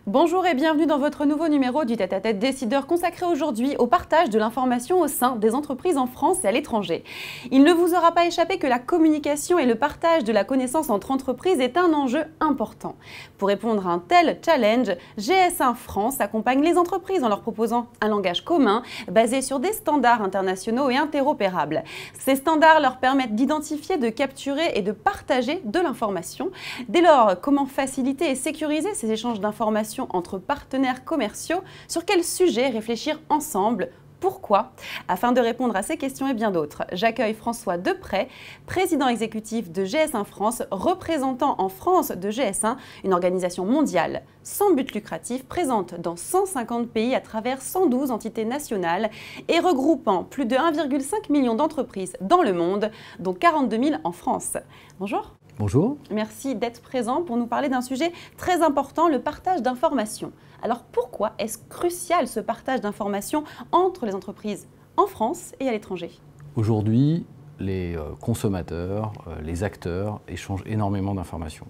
Bonjour et bienvenue dans votre nouveau numéro du Tête-à-Tête Décideur consacré aujourd'hui au partage de l'information au sein des entreprises en France et à l'étranger. Il ne vous aura pas échappé que la communication et le partage de la connaissance entre entreprises est un enjeu important. Pour répondre à un tel challenge, GS1 France accompagne les entreprises en leur proposant un langage commun basé sur des standards internationaux et interopérables. Ces standards leur permettent d'identifier, de capturer et de partager de l'information. Dès lors, comment faciliter et sécuriser ces échanges d'informations entre partenaires commerciaux? Sur quel sujet réfléchir ensemble? Pourquoi? Afin de répondre à ces questions et bien d'autres, j'accueille François Deprez, président exécutif de GS1 France, représentant en France de GS1, une organisation mondiale sans but lucratif, présente dans 150 pays à travers 112 entités nationales et regroupant plus de 1,5 million d'entreprises dans le monde, dont 42 000 en France. Bonjour. Bonjour. Merci d'être présent pour nous parler d'un sujet très important, le partage d'informations. Alors pourquoi est-ce crucial ce partage d'informations entre les entreprises en France et à l'étranger? Aujourd'hui, les consommateurs, les acteurs échangent énormément d'informations.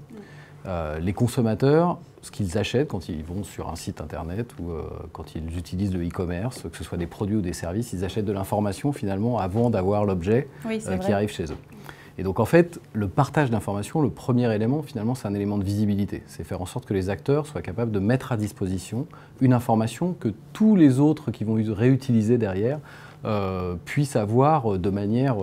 Les consommateurs, ce qu'ils achètent quand ils vont sur un site internet ou quand ils utilisent le e-commerce, que ce soit des produits ou des services, ils achètent de l'information finalement avant d'avoir l'objet qui arrive chez eux. Et donc en fait, le partage d'informations, le premier élément finalement, c'est un élément de visibilité. C'est faire en sorte que les acteurs soient capables de mettre à disposition une information que tous les autres qui vont réutiliser derrière puissent avoir de manière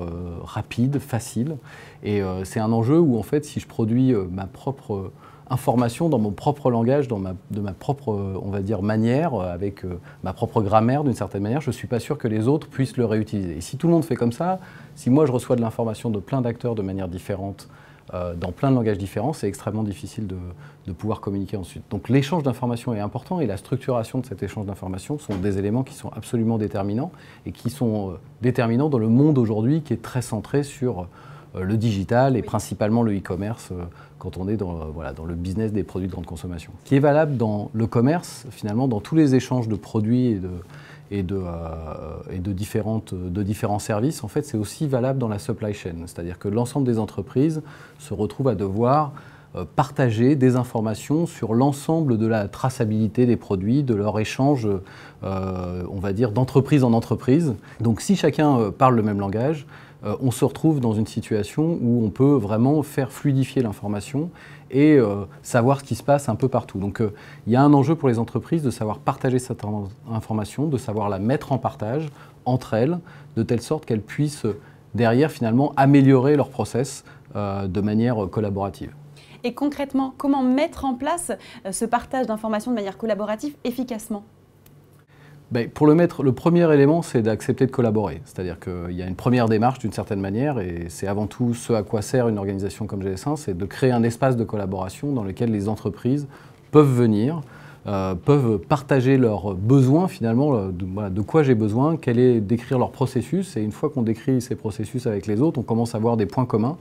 rapide, facile. Et c'est un enjeu où en fait, si je produis ma propre information dans mon propre langage, de ma propre, on va dire, manière, avec ma propre grammaire d'une certaine manière, je ne suis pas sûr que les autres puissent le réutiliser. Et si tout le monde fait comme ça, si moi je reçois de l'information de plein d'acteurs de manière différente, dans plein de langages différents, c'est extrêmement difficile de pouvoir communiquer ensuite. Donc l'échange d'informations est important et la structuration de cet échange d'informations sont des éléments qui sont absolument déterminants et qui sont déterminants dans le monde aujourd'hui qui est très centré sur le digital et principalement le e-commerce quand on est dans le business des produits de grande consommation. Ce qui est valable dans le commerce, finalement, dans tous les échanges de produits et de différents services, en fait, c'est aussi valable dans la supply chain. C'est-à-dire que l'ensemble des entreprises se retrouvent à devoir partager des informations sur l'ensemble de la traçabilité des produits, de leur échange, on va dire, d'entreprise en entreprise. Donc si chacun parle le même langage, on se retrouve dans une situation où on peut vraiment faire fluidifier l'information et savoir ce qui se passe un peu partout. Donc il y a un enjeu pour les entreprises de savoir partager cette information, de savoir la mettre en partage entre elles, de telle sorte qu'elles puissent derrière finalement améliorer leur process de manière collaborative. Et concrètement, comment mettre en place ce partage d'informations de manière collaborative efficacement? Pour le mettre, le premier élément, c'est d'accepter de collaborer. C'est-à-dire qu'il y a une première démarche d'une certaine manière, et c'est avant tout ce à quoi sert une organisation comme GS1, c'est de créer un espace de collaboration dans lequel les entreprises peuvent venir, peuvent partager leurs besoins finalement, de quoi j'ai besoin, décrire leur processus, et une fois qu'on décrit ces processus avec les autres, on commence à avoir des points communs.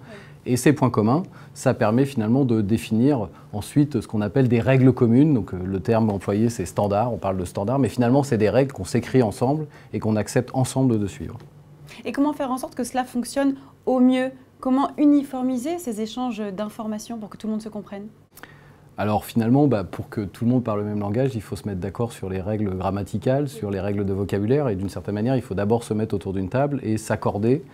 Et ces points communs, ça permet finalement de définir ensuite ce qu'on appelle des règles communes. Donc le terme employé, c'est standard, on parle de standard, mais finalement, c'est des règles qu'on s'écrit ensemble et qu'on accepte ensemble de suivre. Et comment faire en sorte que cela fonctionne au mieux? Comment uniformiser ces échanges d'informations pour que tout le monde se comprenne? Alors finalement, pour que tout le monde parle le même langage, il faut se mettre d'accord sur les règles grammaticales, sur les règles de vocabulaire, et d'une certaine manière, il faut d'abord se mettre autour d'une table et s'accorder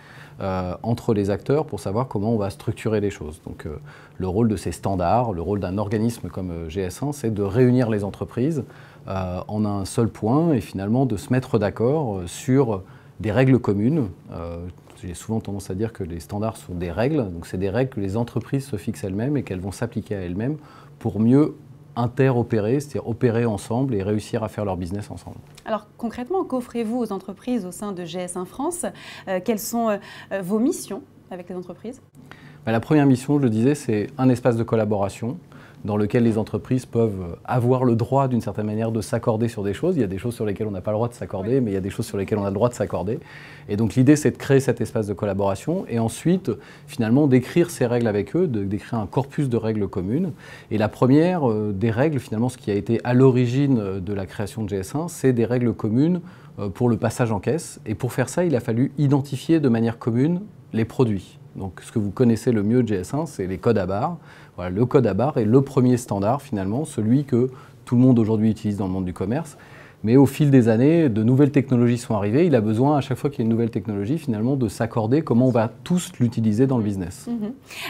entre les acteurs pour savoir comment on va structurer les choses. Donc le rôle de ces standards, le rôle d'un organisme comme GS1, c'est de réunir les entreprises en un seul point et finalement de se mettre d'accord sur des règles communes. J'ai souvent tendance à dire que les standards sont des règles, donc c'est des règles que les entreprises se fixent elles-mêmes et qu'elles vont s'appliquer à elles-mêmes pour mieux interopérer, c'est-à-dire opérer ensemble et réussir à faire leur business ensemble. Alors concrètement, qu'offrez-vous aux entreprises au sein de GS1 France? Quelles sont vos missions avec les entreprises? La première mission, je le disais, c'est un espace de collaboration dans lequel les entreprises peuvent avoir le droit d'une certaine manière de s'accorder sur des choses. Il y a des choses sur lesquelles on n'a pas le droit de s'accorder, mais il y a des choses sur lesquelles on a le droit de s'accorder. Et donc l'idée, c'est de créer cet espace de collaboration et ensuite, finalement, d'écrire ces règles avec eux, d'écrire un corpus de règles communes. Et la première des règles, finalement, ce qui a été à l'origine de la création de GS1, c'est des règles communes pour le passage en caisse. Et pour faire ça, il a fallu identifier de manière commune les produits. Donc ce que vous connaissez le mieux de GS1, c'est les codes à barres. Voilà, le code à barres est le premier standard finalement, celui que tout le monde aujourd'hui utilise dans le monde du commerce. Mais au fil des années, de nouvelles technologies sont arrivées. Il a besoin, à chaque fois qu'il y a une nouvelle technologie, finalement, de s'accorder comment on va tous l'utiliser dans le business.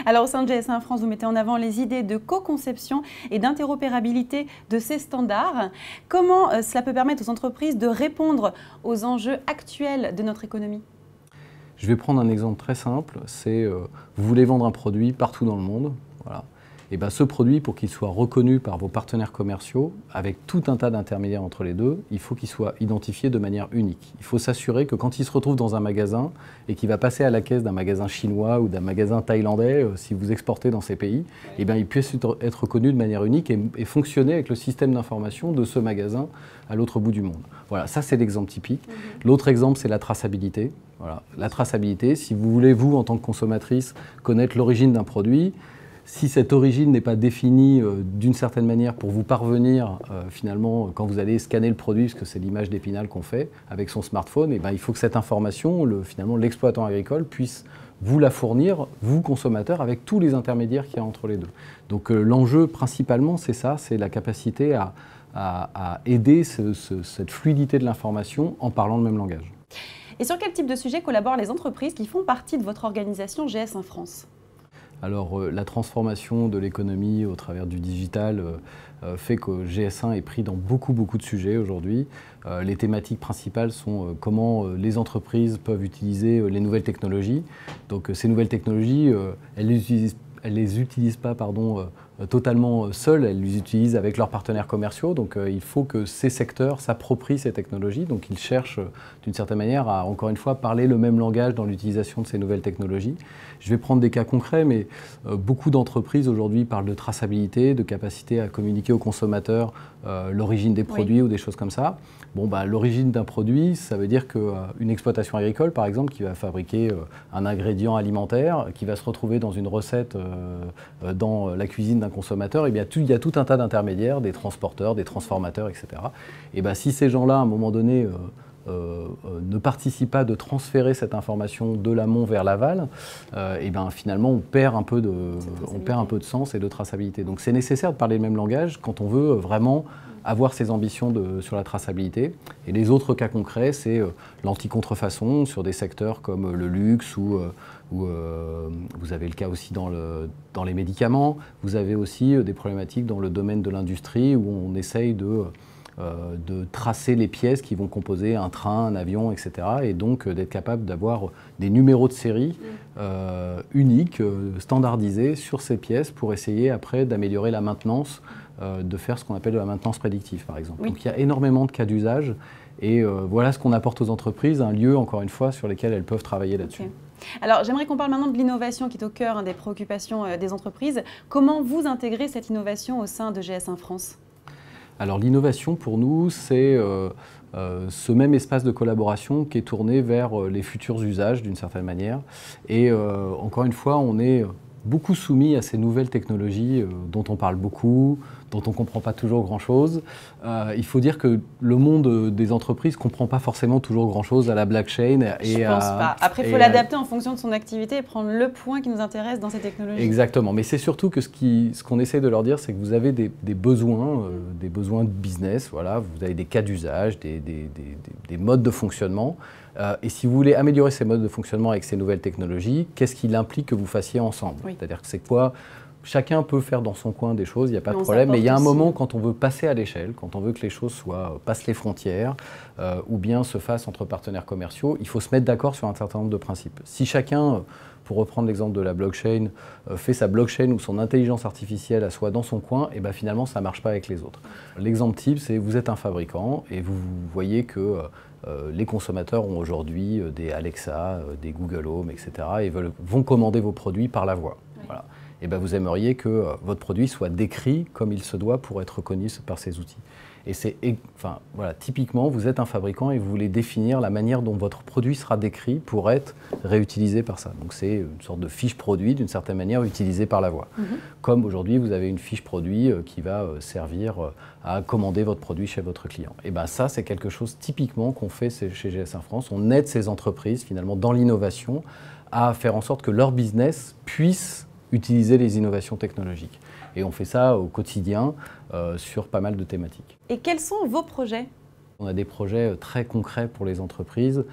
Alors, au sein de GS1 France, vous mettez en avant les idées de co-conception et d'interopérabilité de ces standards. Comment cela peut permettre aux entreprises de répondre aux enjeux actuels de notre économie ? Je vais prendre un exemple très simple. C'est vous voulez vendre un produit partout dans le monde. Voilà. Et bien, ce produit, pour qu'il soit reconnu par vos partenaires commerciaux, avec tout un tas d'intermédiaires entre les deux, il faut qu'il soit identifié de manière unique. Il faut s'assurer que quand il se retrouve dans un magasin et qu'il va passer à la caisse d'un magasin chinois ou d'un magasin thaïlandais, si vous exportez dans ces pays, et bien, il puisse être reconnu de manière unique et fonctionner avec le système d'information de ce magasin à l'autre bout du monde. Voilà, ça c'est l'exemple typique. L'autre exemple, c'est la traçabilité. Voilà. La traçabilité, si vous voulez, vous, en tant que consommatrice, connaître l'origine d'un produit, si cette origine n'est pas définie d'une certaine manière pour vous parvenir, finalement, quand vous allez scanner le produit, parce que c'est l'image d'Épinal qu'on fait avec son smartphone, et ben, il faut que cette information, finalement, l'exploitant agricole puisse vous la fournir, vous, consommateurs, avec tous les intermédiaires qu'il y a entre les deux. Donc l'enjeu, principalement, c'est ça, c'est la capacité à aider cette fluidité de l'information en parlant le même langage. Et sur quel type de sujet collaborent les entreprises qui font partie de votre organisation GS1 France ? Alors la transformation de l'économie au travers du digital fait que GS1 est pris dans beaucoup de sujets aujourd'hui. Les thématiques principales sont comment les entreprises peuvent utiliser les nouvelles technologies. Donc ces nouvelles technologies, elles les utilisent pas totalement seules, elles les utilisent avec leurs partenaires commerciaux. Donc il faut que ces secteurs s'approprient ces technologies. Donc ils cherchent d'une certaine manière à, encore une fois, parler le même langage dans l'utilisation de ces nouvelles technologies. Je vais prendre des cas concrets, mais beaucoup d'entreprises aujourd'hui parlent de traçabilité, de capacité à communiquer aux consommateurs l'origine des produits ou des choses comme ça. Bon, bah, l'origine d'un produit, ça veut dire qu'une exploitation agricole, par exemple, qui va fabriquer un ingrédient alimentaire, qui va se retrouver dans une recette dans la cuisine d'un consommateur, et bien, il y a tout un tas d'intermédiaires, des transporteurs, des transformateurs, etc. Et ben, si ces gens-là, à un moment donné, ne participent pas de transférer cette information de l'amont vers l'aval, et ben, finalement, on perd un peu de sens et de traçabilité. Donc, c'est nécessaire de parler le même langage quand on veut vraiment avoir ses ambitions sur la traçabilité. Et les autres cas concrets, c'est l'anti-contrefaçon sur des secteurs comme le luxe ou vous avez le cas aussi dans les médicaments. Vous avez aussi des problématiques dans le domaine de l'industrie où on essaye de tracer les pièces qui vont composer un train, un avion, etc. Et donc d'être capable d'avoir des numéros de série uniques, standardisés sur ces pièces pour essayer après d'améliorer la maintenance, de faire ce qu'on appelle de la maintenance prédictive, par exemple. Oui. Donc il y a énormément de cas d'usage et voilà ce qu'on apporte aux entreprises, un lieu, encore une fois, sur lesquels elles peuvent travailler là-dessus. Okay. Alors, j'aimerais qu'on parle maintenant de l'innovation qui est au cœur des préoccupations des entreprises. Comment vous intégrez cette innovation au sein de GS1 France ? Alors l'innovation pour nous, c'est ce même espace de collaboration qui est tourné vers les futurs usages d'une certaine manière. Et encore une fois, on est beaucoup soumis à ces nouvelles technologies dont on parle beaucoup, dont on ne comprend pas toujours grand-chose. Il faut dire que le monde des entreprises ne comprend pas forcément toujours grand-chose à la blockchain. Je ne pense pas. Après, il faut l'adapter en fonction de son activité et prendre le point qui nous intéresse dans ces technologies. Exactement. Mais c'est surtout que ce qu'on essaie de leur dire, c'est que vous avez des besoins de business. Voilà. Vous avez des cas d'usage, des modes de fonctionnement. Et si vous voulez améliorer ces modes de fonctionnement avec ces nouvelles technologies, qu'est-ce qu'il implique que vous fassiez ensemble ? Oui. C'est-à-dire que c'est quoi ? Chacun peut faire dans son coin des choses, il n'y a pas de problème, mais il y a un moment quand on veut passer à l'échelle, quand on veut que les choses passent les frontières, ou bien se fassent entre partenaires commerciaux, il faut se mettre d'accord sur un certain nombre de principes. Si chacun, pour reprendre l'exemple de la blockchain, fait sa blockchain ou son intelligence artificielle à soi dans son coin, et ben finalement ça ne marche pas avec les autres. L'exemple type, c'est vous êtes un fabricant et vous voyez que les consommateurs ont aujourd'hui des Alexa, des Google Home, etc. et vont commander vos produits par la voix. Oui. Voilà. Et ben vous aimeriez que votre produit soit décrit comme il se doit pour être reconnu par ces outils. Et voilà, typiquement, vous êtes un fabricant et vous voulez définir la manière dont votre produit sera décrit pour être réutilisé par ça. Donc c'est une sorte de fiche produit, d'une certaine manière, utilisée par la voix. Comme aujourd'hui, vous avez une fiche produit qui va servir à commander votre produit chez votre client. Et ben ça, c'est quelque chose typiquement qu'on fait chez GS1 France. On aide ces entreprises, finalement, dans l'innovation, à faire en sorte que leur business puisse utiliser les innovations technologiques. Et on fait ça au quotidien sur pas mal de thématiques. Et quels sont vos projets ? On a des projets très concrets pour les entreprises,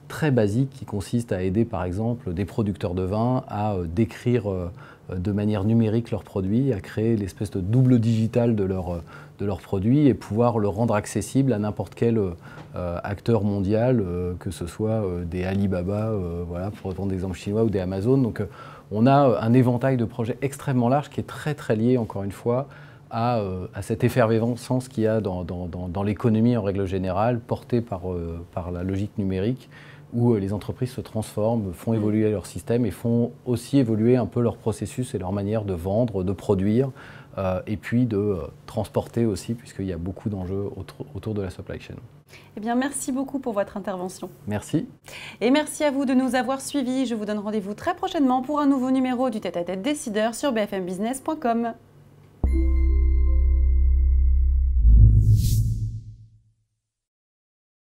très basiques, qui consistent à aider par exemple des producteurs de vin à décrire de manière numérique leurs produits, à créer l'espèce de double digital de leurs produits et pouvoir le rendre accessible à n'importe quel acteur mondial, que ce soit des Alibaba, voilà, pour reprendre des exemples chinois, ou des Amazon. Donc on a un éventail de projets extrêmement large qui est très très lié, encore une fois, à cette effervescence qu'il y a dans l'économie en règle générale, portée par la logique numérique, où les entreprises se transforment, font évoluer leur système et font aussi évoluer un peu leur processus et leur manière de vendre, de produire, et puis de transporter aussi, puisqu'il y a beaucoup d'enjeux autour de la supply chain. Eh bien, merci beaucoup pour votre intervention. Merci. Et merci à vous de nous avoir suivis. Je vous donne rendez-vous très prochainement pour un nouveau numéro du Tête-à-Tête Décideur sur bfmbusiness.com.